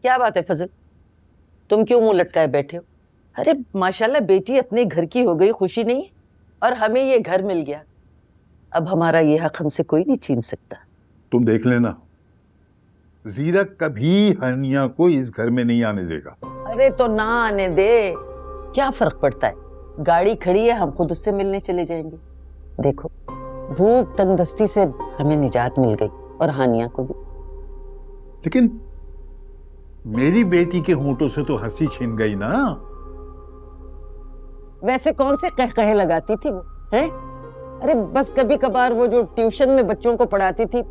क्या बात है फजल, तुम क्यों मुंह लटकाए बैठे हो? अरे माशाल्लाह बेटी अपने घर की हो गई, खुशी नहीं? और हमें ये घर मिल गया, अब हमारा ये हक हमसे कोई नहीं छीन सकता। तुम देख लेना, जीरक कभी हनिया को इस घर में नहीं आने देगा। अरे तो ना आने दे, क्या फर्क पड़ता है? गाड़ी खड़ी है, हम खुद उससे मिलने चले जाएंगे। देखो भूख तंगदस्ती से हमें निजात मिल गई और हानिया को भी। लेकिन मेरी बेटी के होंठों से तो हंसी छीन गई ना। वैसे कौन से कह लगाती थी वो, हैं? अरे बस कभी कभार वो जो ट्यूशन में बच्चों को पढ़ाती थी,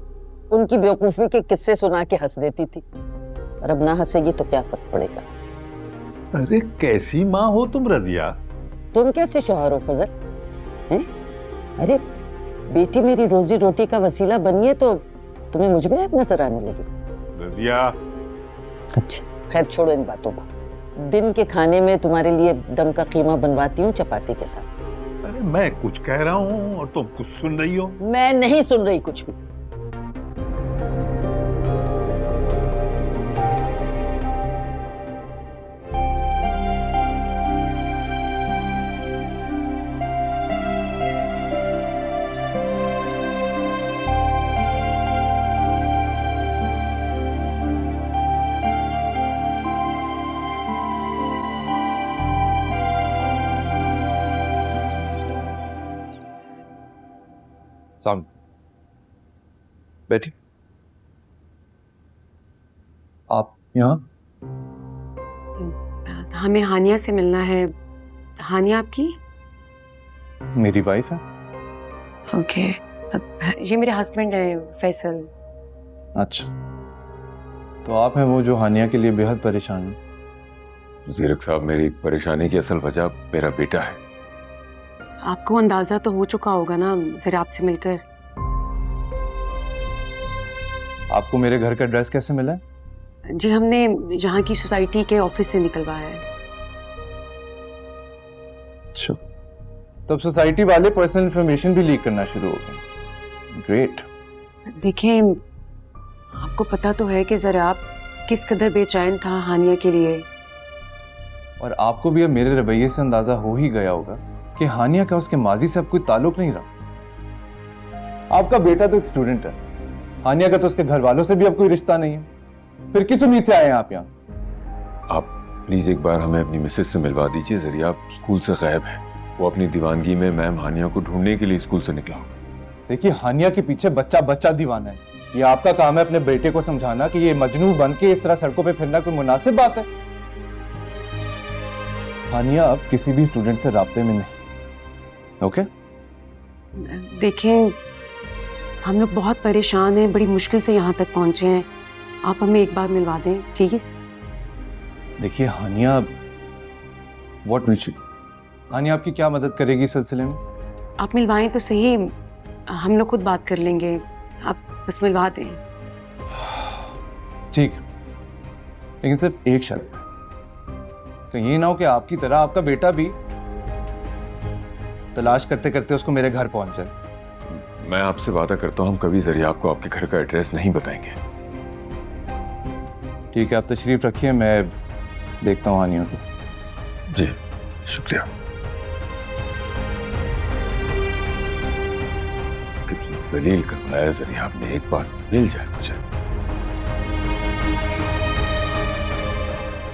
उनकी बेवकूफी के किस्से सुना के हंस देती थी। और अब ना हंसेगी तो क्या फर्क पड़ेगा? अरे कैसी माँ हो तुम रजिया? तुम कैसे शौहर हो फजल, हैं? अरे बेटी मेरी रोजी रोटी का वसीला बनी है तो तुम्हें मुझ में ऐब नजर आने लगी? रजिया, अच्छा खैर छोड़ो इन बातों को। दिन के खाने में तुम्हारे लिए दम का कीमा बनवाती हूँ चपाती के साथ। अरे मैं कुछ कह रहा हूँ और तुम कुछ सुन रही हो। मैं नहीं सुन रही कुछ भी। साउंड बैठी। आप यहाँ? हमें हानिया से मिलना है। हानिया आपकी? मेरी वाइफ है। ओके, ये मेरे हस्बैंड है फैसल। अच्छा, तो आप हैं वो जो हानिया के लिए बेहद परेशान हैं। जीरक साहब, मेरी परेशानी की असल वजह मेरा बेटा है। आपको अंदाजा तो हो चुका होगा ना जरा आपसे मिलकर। आपको मेरे घर का एड्रेस कैसे मिला है? जी हमने यहाँ की सोसाइटी के ऑफिस से निकलवाया है। अच्छा, तो अब सोसाइटी वाले पर्सनल इंफॉर्मेशन भी लीक करना शुरू हो गए। ग्रेट। देखें, आपको पता तो है कि जरा आप किस कदर बेचैन था हानिया के लिए। और आपको भी अब मेरे रवैये से अंदाजा हो ही गया होगा कि हानिया का उसके माजी से अब कोई ताल्लुक नहीं रहा। आपका बेटा तो एक स्टूडेंट है, हानिया का तो उसके घर वालों से भी अब कोई रिश्ता नहीं है। फिर किस उम्मीद से आए हैं आप यहाँ? आप प्लीज एक बार हमें अपनी मिसेज से मिलवा दीजिए। जरिया स्कूल से गायब है। वो अपनी दीवानगी में मैम हानिया को ढूंढने के लिए स्कूल से निकला। देखिए, हानिया के पीछे बच्चा बच्चा दीवाना है। ये आपका काम है अपने बेटे को समझाना कि ये मजनू बन के इस तरह सड़कों पे फिरना कोई मुनासिब बात है। हानिया अब किसी भी स्टूडेंट से राब्ते में नहीं। ओके? देखें, हम लोग बहुत परेशान हैं, बड़ी मुश्किल से यहाँ तक पहुंचे हैं। आप हमें एक बार मिलवा दें प्लीज। देखिए हानिया, व्हाट विल शी डू? हानिया आपकी क्या मदद करेगी इस सिलसिले में? आप मिलवाएं तो सही, हम लोग खुद बात कर लेंगे। आप बस मिलवा दें। ठीक, लेकिन सिर्फ एक शर्त। तो ये ना हो कि आपकी तरह आपका बेटा भी तलाश करते करते उसको मेरे घर पहुंच जाए। मैं आपसे वादा करता हूँ हम कभी जरिया आपको आपके घर का एड्रेस नहीं बताएंगे। ठीक है, आप तशरीफ रखिए, मैं देखता हूँ हानिया को। जी शुक्रिया। कितनी जलील करवाया जरिया आपने, एक बार मिल जाए मुझे।